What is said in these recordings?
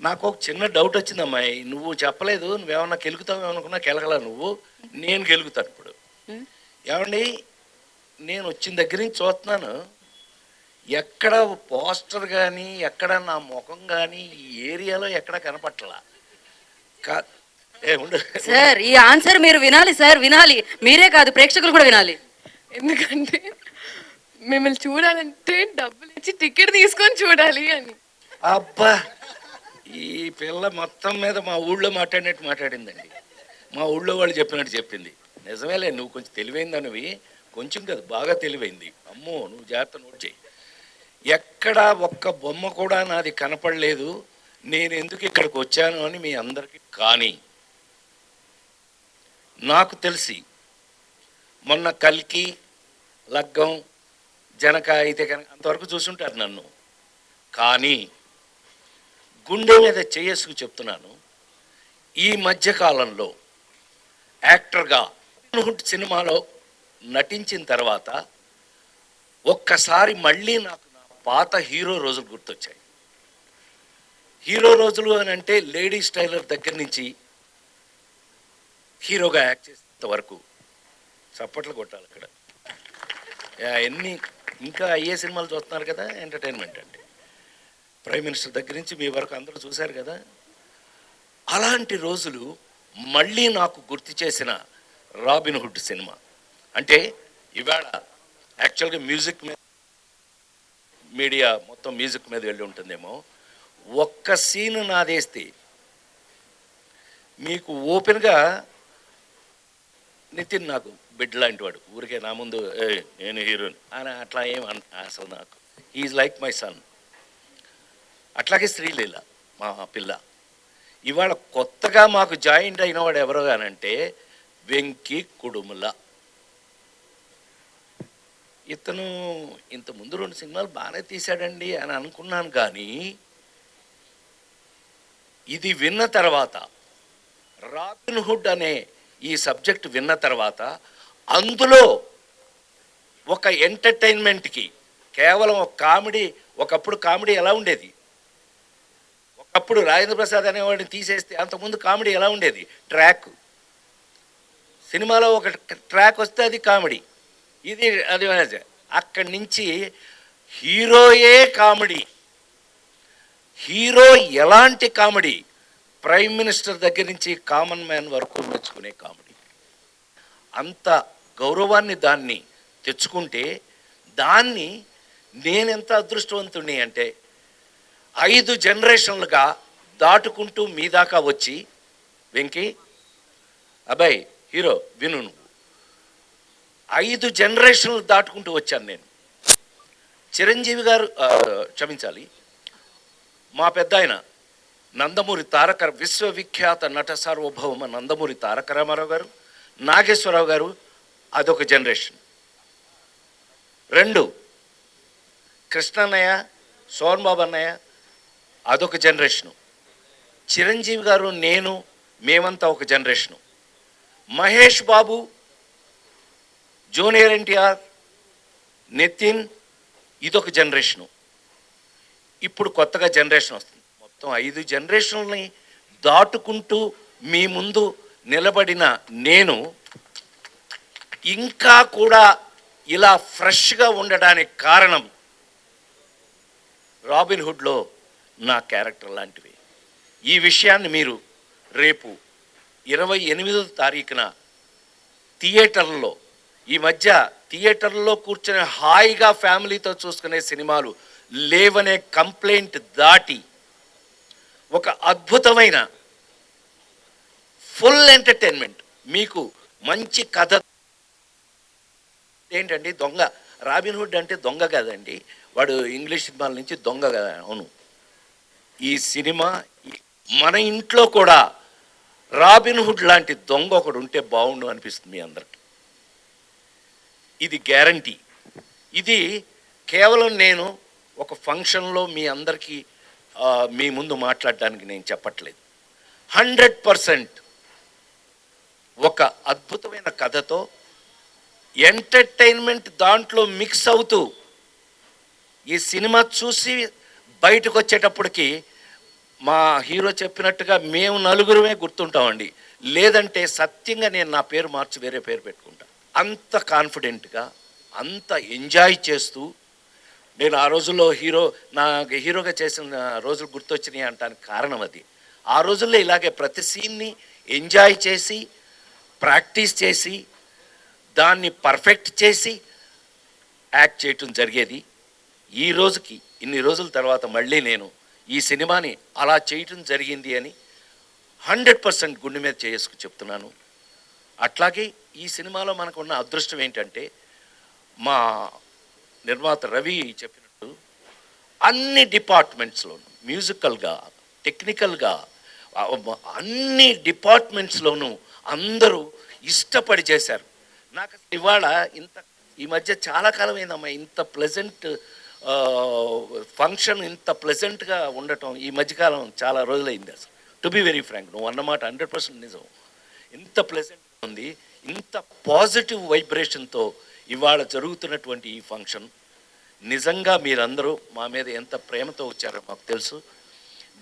నాకు ఒక చిన్న డౌట్ వచ్చిందమ్మాయి. నువ్వు చెప్పలేదు, నువ్వేమన్నా కెలుకుతావు అనుకున్నా కెలకలా నువ్వు. నేను గెలుగుతాను ఇప్పుడు. ఏమండి, నేను వచ్చిన దగ్గర నుంచి చూస్తున్నాను, ఎక్కడ పోస్టర్ కానీ ఎక్కడ నా ముఖం కానీ ఈ ఏరియాలో ఎక్కడ కనపట్లా. కా ఉండు. సార్ ఈ ఆన్సర్ మీరు వినాలి సార్, వినాలి. మీరే కాదు, ప్రేక్షకులు కూడా వినాలి. ఎందుకంటే మిమ్మల్ని చూడాలంటే డబ్బులు ఇచ్చి టికెట్ తీసుకొని చూడాలి అని. అబ్బా, ఈ పిల్ల మొత్తం మీద మా ఊళ్ళో మాట్లాడినట్టు మాట్లాడిందండి. మా ఊళ్ళో వాళ్ళు చెప్పినట్టు చెప్పింది. నిజమేలే, నువ్వు కొంచెం తెలివైందనివి. కొంచెం కాదు, బాగా తెలివైంది. అమ్మో, నువ్వు జాగ్రత్త నోట్ చేయి. ఎక్కడ ఒక్క బొమ్మ కూడా నాది కనపడలేదు. నేను ఎందుకు ఇక్కడికి వచ్చాను అని మీ అందరికీ. కానీ నాకు తెలిసి మొన్న కల్కి, లగ్గం, జనక అయితే కనుక అంతవరకు చూసుంటారు నన్ను. కానీ గుండె మీద చేసుకు చెప్తున్నాను, ఈ మధ్యకాలంలో యాక్టర్గా సినిమాలో నటించిన తర్వాత ఒక్కసారి మళ్ళీ నాకు నా పాత హీరో రోజులు గుర్తొచ్చాయి. హీరో రోజులు అని అంటే లేడీస్ టైలర్ దగ్గర నుంచి హీరోగా యాక్ట్ చేసేంత వరకు చప్పట్లు కొట్టాలి అక్కడ. ఎన్ని ఇంకా అయ్యే సినిమాలు చూస్తున్నారు కదా, ఎంటర్టైన్మెంట్ అంటే. ప్రైమ్ మినిస్టర్ దగ్గర నుంచి మీ వరకు అందరూ చూశారు కదా. అలాంటి రోజులు మళ్ళీ నాకు గుర్తు చేసిన రాబిన్ హుడ్ సినిమా. అంటే ఇవాళ యాక్చువల్గా మ్యూజిక్ మీద, మీడియా మొత్తం మ్యూజిక్ మీద వెళ్ళి ఉంటుందేమో. ఒక్క సీన్ నాదేస్తే మీకు ఓపెన్గా, నితిన్ నాకు బిడ్ లాంటి వాడు, ఊరికే నా ముందు నేను హీరోని అని అట్లా ఏం అసలు నాకు ఈజ్ లైక్ మై సన్. అట్లాగే శ్రీలీల మా పిల్ల. ఇవాళ కొత్తగా మాకు జాయింట్ అయిన వాడు ఎవరో కానంటే వెంకీ కుడుముల. ఇతను ఇంత ముందు 2 సినిమాలు బాగానే తీశాడండి అని అనుకున్నాను. కానీ ఇది విన్న తర్వాత, రాబిన్ హుడ్ అనే ఈ సబ్జెక్ట్ విన్న తర్వాత, అందులో ఒక ఎంటర్టైన్మెంట్కి కేవలం ఒక కామెడీ. ఒకప్పుడు కామెడీ ఎలా ఉండేది, ఒకప్పుడు రాజేంద్ర ప్రసాద్ అనేవాడిని తీసేస్తే అంతకుముందు కామెడీ ఎలా ఉండేది, ట్రాక్. సినిమాలో ఒక ట్రాక్ వస్తే అది కామెడీ, ఇది అది. అక్కడి నుంచి హీరోయే కామెడీ. హీరో ఎలాంటి కామెడీ, ప్రైమ్ మినిస్టర్ దగ్గర నుంచి కామన్ మ్యాన్ వరకు మెచ్చుకునే కామెడీ. అంత గౌరవాన్ని దాన్ని తెచ్చుకుంటే, దాన్ని నేనెంత అదృష్టవంతుణ్ణి అంటే 5 జనరేషన్లుగా దాటుకుంటూ మీ దాకా వచ్చి, వెంకీ అబ్బాయి హీరో విను, నువ్వు 5 జనరేషన్లు దాటుకుంటూ వచ్చాను నేను. చిరంజీవి గారు, క్షమించాలి, మా పెద్ద ఆయన నందమూరి తారక, విశ్వవిఖ్యాత నట సార్వభౌమ నందమూరి తారక రామారావు గారు, నాగేశ్వరరావు గారు, అదొక జనరేషన్. 2 కృష్ణన్నయ్య, సోన్ బాబు అన్నయ్య, అదొక జనరేషను. చిరంజీవి గారు, నేను, మేమంతా ఒక జనరేషను. మహేష్ బాబు, జూనియర్ ఎన్టీఆర్, నితిన్, ఇదొక జనరేషను. ఇప్పుడు కొత్తగా జనరేషన్ వస్తుంది. మొత్తం 5 జనరేషన్లని దాటుకుంటూ మీ ముందు నిలబడిన నేను ఇంకా కూడా ఇలా ఫ్రెష్గా ఉండడానికి కారణం రాబిన్ హుడ్లో నా క్యారెక్టర్ లాంటివి. ఈ విషయాన్ని మీరు రేపు 28వ తారీఖున థియేటర్లో, ఈ మధ్య థియేటర్లో కూర్చొని హాయిగా ఫ్యామిలీతో చూసుకునే సినిమాలు లేవనే కంప్లైంట్ దాటి ఒక అద్భుతమైన ఫుల్ ఎంటర్టైన్మెంట్, మీకు మంచి కథ. ఏంటండి దొంగ, రాబిన్ హుడ్ అంటే దొంగ కదండి, వాడు ఇంగ్లీష్ సినిమాల నుంచి దొంగ కదా. అవును, ఈ సినిమా మన ఇంట్లో కూడా రాబిన్ హుడ్ లాంటి దొంగ ఒకడు ఉంటే బాగుండు అనిపిస్తుంది మీ అందరికి. ఇది గ్యారంటీ. ఇది కేవలం నేను ఒక ఫంక్షన్లో మీ అందరికీ మీ ముందు మాట్లాడడానికి నేను చెప్పట్లేదు. 100% ఒక అద్భుతమైన కథతో ఎంటర్టైన్మెంట్ దాంట్లో మిక్స్ అవుతూ, ఈ సినిమా చూసి బయటకు వచ్చేటప్పటికి మా హీరో చెప్పినట్టుగా మేము నలుగురమే గుర్తుంటామండి. లేదంటే సత్యంగా నేను నా పేరు మార్చి వేరే పేరు పెట్టుకుంటా. అంత కాన్ఫిడెంట్గా, అంత ఎంజాయ్ చేస్తూ నేను ఆ రోజుల్లో నాకు హీరోగా చేసిన రోజులు గుర్తొచ్చినాయి అంటానికి కారణం అది. ఆ రోజుల్లో ఇలాగే ప్రతి సీన్ని ఎంజాయ్ చేసి, ప్రాక్టీస్ చేసి, దాన్ని పర్ఫెక్ట్ చేసి యాక్ట్ చేయటం జరిగేది. ఈ రోజుకి ఇన్ని రోజుల తర్వాత మళ్ళీ నేను ఈ సినిమాని అలా చేయటం జరిగింది అని 100% గుండె మీద చేసుకు చెప్తున్నాను. అట్లాగే ఈ సినిమాలో మనకు ఉన్న అదృష్టం ఏంటంటే, మా నిర్మాత రవి చెప్పినట్టు అన్ని డిపార్ట్మెంట్స్లోనూ మ్యూజికల్గా, టెక్నికల్గా, అన్ని డిపార్ట్మెంట్స్లోనూ అందరూ ఇష్టపడి చేశారు. నాకు అసలు ఇవాళ ఈ మధ్య చాలా కాలం అయిందమ్మా ఇంత ప్లెజెంట్ ఫంక్షన్, ఇంత ప్లెజెంట్గా ఉండటం ఈ మధ్యకాలం చాలా రోజులైంది. అసలు టు బి వెరీ ఫ్రాంక్, నువ్వు అన్నమాట 100% నిజం. ఇంత ప్లెజెంట్గా ఉంది, ఇంత పాజిటివ్ వైబ్రేషన్తో ఇవాళ జరుగుతున్నటువంటి ఈ ఫంక్షన్ నిజంగా మీరందరూ మా మీద ఎంత ప్రేమతో వచ్చారో మాకు తెలుసు.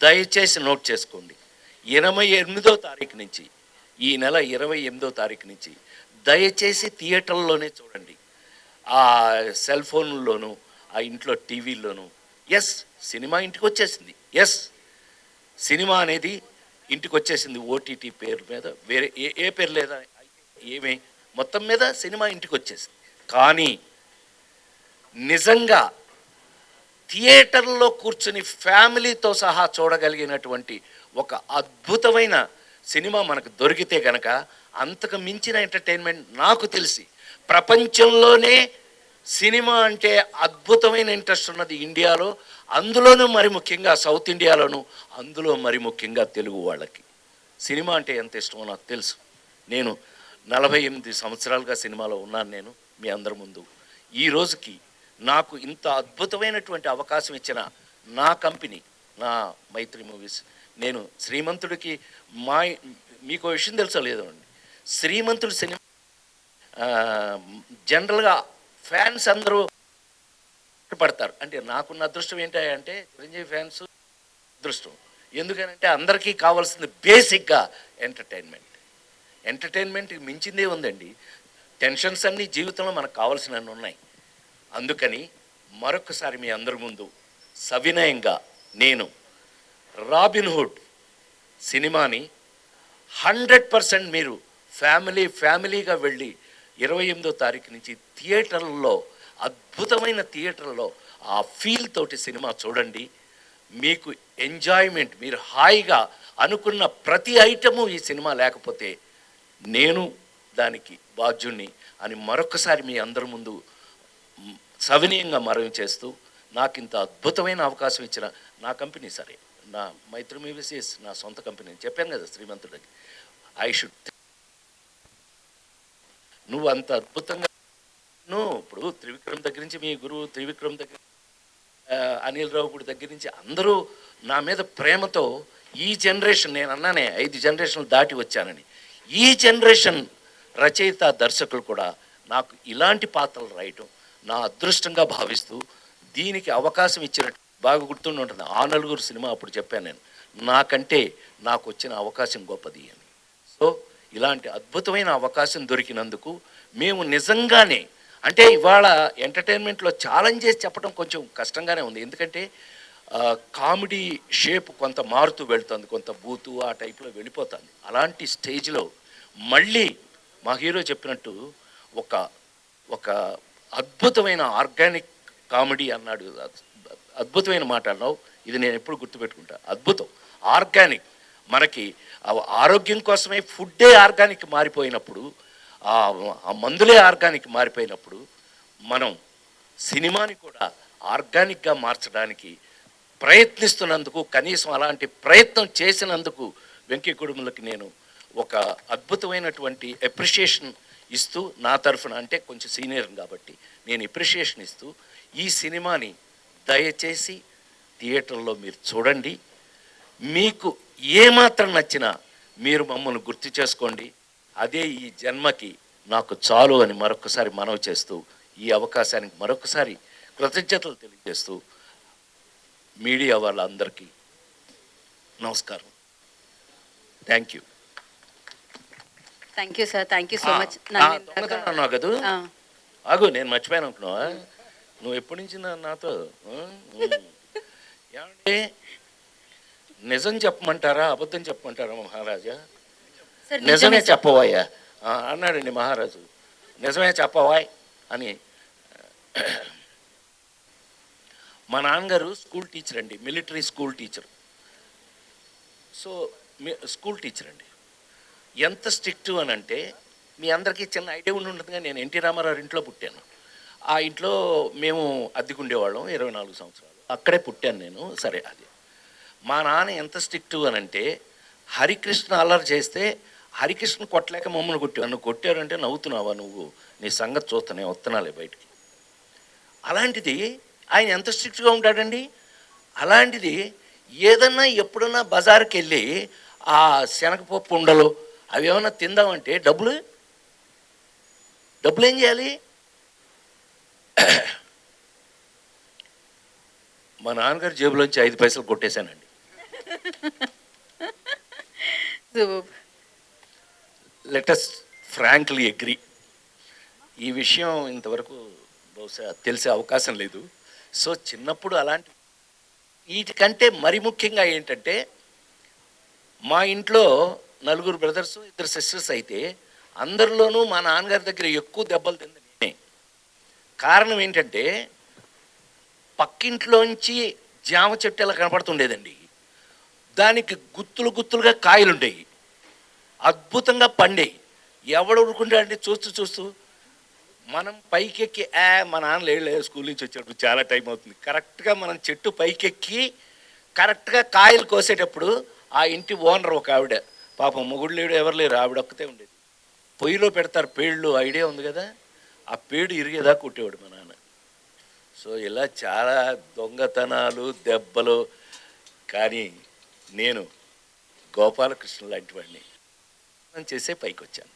దయచేసి నోట్ చేసుకోండి, 28వ తారీఖు నుంచి, ఈ నెల 28వ తారీఖు నుంచి దయచేసి థియేటర్లోనే చూడండి. ఆ సెల్ ఫోన్లోను, ఆ ఇంట్లో టీవీల్లోనూ. ఎస్, సినిమా ఇంటికి వచ్చేసింది. ఎస్, సినిమా అనేది ఇంటికి వచ్చేసింది. ఓటీటీ పేరు మీద వేరే ఏ పేరు లేదా ఏమే, మొత్తం మీద సినిమా ఇంటికి వచ్చేసింది. కానీ నిజంగా థియేటర్లో కూర్చుని ఫ్యామిలీతో సహా చూడగలిగినటువంటి ఒక అద్భుతమైన సినిమా మనకు దొరికితే గనక అంతకు మించిన ఎంటర్టైన్మెంట్ నాకు తెలిసి ప్రపంచంలోనే సినిమా అంటే అద్భుతమైన ఇంట్రెస్ట్ ఉన్నది ఇండియాలో, అందులోనూ మరి ముఖ్యంగా సౌత్ ఇండియాలోను, అందులో మరి ముఖ్యంగా తెలుగు వాళ్ళకి సినిమా అంటే ఎంత ఇష్టమో నాకు తెలుసు. నేను 48 సంవత్సరాలుగా సినిమాలో ఉన్నాను. నేను మీ అందరి ముందు ఈ రోజుకి నాకు ఇంత అద్భుతమైనటువంటి అవకాశం ఇచ్చిన నా కంపెనీ, నా మైత్రి మూవీస్. నేను శ్రీమంతుడికి మీకు విషయం తెలుసో లేదో అండి, శ్రీమంతుడు సినిమా జనరల్గా ఫ్యాన్స్ అందరూ పడతారు. అంటే నాకున్న అదృష్టం ఏంటంటే చిరంజీవి ఫ్యాన్స్ అదృష్టం. ఎందుకనంటే అందరికీ కావాల్సింది బేసిక్గా ఎంటర్టైన్మెంట్ మించిందే ఉందండి. టెన్షన్స్ అన్నీ జీవితంలో మనకు కావాల్సినవి ఉన్నాయి. అందుకని మరొకసారి మీ అందరి ముందు సవినయంగా నేను రాబిన్హుడ్ సినిమాని 100% మీరు ఫ్యామిలీగా వెళ్ళి 28వ తారీఖు నుంచి థియేటర్లలో, అద్భుతమైన థియేటర్లో ఆ ఫీల్ తోటి సినిమా చూడండి. మీకు ఎంజాయ్మెంట్, మీరు హాయిగా అనుకున్న ప్రతి ఐటము ఈ సినిమా లేకపోతే నేను దానికి బాధ్యుణ్ణి అని మరొకసారి మీ అందరి ముందు సవినయంగా మనవి చేస్తూ, నాకు ఇంత అద్భుతమైన అవకాశం ఇచ్చిన నా కంపెనీ, సరే నా మైత్రి మూవీస్ నా సొంత కంపెనీ చెప్పాను కదా శ్రీమంతుడికి, నువ్వు అంత అద్భుతంగా ఇప్పుడు త్రివిక్రమ్ దగ్గర నుంచి, మీ గురువు త్రివిక్రమ్ దగ్గర, అనిల్ రావుపూడి దగ్గర నుంచి అందరూ నా మీద ప్రేమతో ఈ జనరేషన్, నేను అన్నానే 5 జనరేషన్లు దాటి వచ్చానని, ఈ జనరేషన్ రచయిత దర్శకులు కూడా నాకు ఇలాంటి పాత్రలు రాయటం నా అదృష్టంగా భావిస్తూ దీనికి అవకాశం ఇచ్చినట్టు బాగా గుర్తుండి ఉంటుంది. ఆ నలుగురు సినిమా అప్పుడు చెప్పాను నేను, నాకంటే నాకు వచ్చిన అవకాశం గొప్పది అని. సో ఇలాంటి అద్భుతమైన అవకాశం దొరికినందుకు మేము నిజంగానే, అంటే ఇవాళ ఎంటర్టైన్మెంట్లో ఛాలెంజెస్ చెప్పడం కొంచెం కష్టంగానే ఉంది. ఎందుకంటే కామెడీ షేప్ కొంత మారుతూ వెళ్తుంది, కొంత బూతు ఆ టైప్లో వెళ్ళిపోతుంది. అలాంటి స్టేజ్లో మళ్ళీ మా హీరో చెప్పినట్టు ఒక అద్భుతమైన ఆర్గానిక్ కామెడీ అన్నాడు. అద్భుతమైన మాట అన్నావు, ఇది నేను ఎప్పుడు గుర్తుపెట్టుకుంటా. అద్భుతం, ఆర్గానిక్. మనకి ఆరోగ్యం కోసమే ఫుడ్డే ఆర్గానిక్ మారిపోయినప్పుడు, ఆ మందులే ఆర్గానిక్ మారిపోయినప్పుడు, మనం సినిమాని కూడా ఆర్గానిక్గా మార్చడానికి ప్రయత్నిస్తున్నందుకు, కనీసం అలాంటి ప్రయత్నం చేసినందుకు వెంకీ కుటుంబలకి నేను ఒక అద్భుతమైనటువంటి అప్రిషియేషన్ ఇస్తూ, నా తరఫున, అంటే కొంచెం సీనియర్ కాబట్టి నేను అప్రిషియేషన్ ఇస్తూ, ఈ సినిమాని దయచేసి థియేటర్లో మీరు చూడండి. మీకు ఏమాత్రం నచ్చినా మీరు మమ్మల్ని గుర్తు చేసుకోండి. అదే ఈ జన్మకి నాకు చాలు అని మరొకసారి మనవి చేస్తూ, ఈ అవకాశానికి మరొకసారి కృతజ్ఞతలు తెలియజేస్తూ, మీడియా వాళ్ళందరికీ నమస్కారం. Thank you. Thank you sir, thank you so much. దొంగతనం అన్నావు కదా, ఆగు నేను మర్చిపోయాను అనుకున్నావా? నువ్వు ఎప్పటి నుంచి నాతో ఏమంటే నిజం చెప్పమంటారా అబద్ధం చెప్పమంటారా మహారాజా? నిజమే చెప్పవాయా అన్నాడండి మహారాజు. నిజమే చెప్పవాయ్ అని. మా నాన్నగారు స్కూల్ టీచర్ అండి, military school teacher. So school teacher అండి. ఎంత స్ట్రిక్ట్ అని అంటే మీ అందరికీ చిన్న ఐడియా ఉండి ఉంటుందిగా, నేను ఎన్టీ రామారావు ఇంట్లో పుట్టాను. ఆ ఇంట్లో మేము అద్దెకుండేవాళ్ళం 24 సంవత్సరాలు. అక్కడే పుట్టాను నేను. సరే, అది మా నాన్న ఎంత స్ట్రిక్ట్ అని అంటే హరికృష్ణ అల్లరి చేస్తే హరికృష్ణ కొట్టలేక మమ్మల్ని కొట్టావు. నన్ను కొట్టారంటే నవ్వుతున్నావా నువ్వు, నీ సంగతి చూస్తానే వస్తున్నాలే బయటికి. అలాంటిది ఆయన ఎంత స్ట్రిక్ట్గా ఉంటాడండి. అలాంటిది ఏదన్నా ఎప్పుడన్నా బజార్కి వెళ్ళి ఆ శనగపప్పు ఉండలు అవి ఏమన్నా తిందామంటే డబ్బులు ఏం చేయాలి? మా నాన్నగారి జేబులోంచి 5 పైసలు కొట్టేశానండి. Let's frankly agree. ఈ విషయం ఇంతవరకు బహుశా తెలిసే అవకాశం లేదు. సో చిన్నప్పుడు అలాంటి వీటికంటే మరి ముఖ్యంగా ఏంటంటే మా ఇంట్లో 4 బ్రదర్స్ 2 సిస్టర్స్ అయితే అందరిలోనూ మా నాన్నగారి దగ్గర ఎక్కువ దెబ్బలు తింది నేనే. కారణం ఏంటంటే పక్కింట్లోంచి జామ చెట్టు ఎలా కనపడుతుండేదండి, దానికి గుత్తులుగా కాయలు ఉండేవి, అద్భుతంగా పండేవి. ఎవడు ఊరుకుంటాడంటే చూస్తూ మనం పైకెక్కి మా నాన్న లేడు స్కూల్ నుంచి వచ్చేటప్పుడు చాలా టైం అవుతుంది, కరెక్ట్గా మనం చెట్టు పైకెక్కి కరెక్ట్గా కాయలు కోసేటప్పుడు ఆ ఇంటి ఓనర్ ఒక ఆవిడ, పాపం మొగుడు లేడు ఎవరు లేరు, ఆవిడ ఒక్కతే ఉండేది. పొయ్యిలో పెడతారు పేళ్ళు, ఐడియా ఉంది కదా, ఆ పేడు ఇరిగేదా కొట్టేవాడు మా నాన్న. సో ఇలా చాలా దొంగతనాలు దెబ్బలు. కానీ నేను గోపాలకృష్ణ లాంటి వాడిని చేసే పైకి వచ్చాను.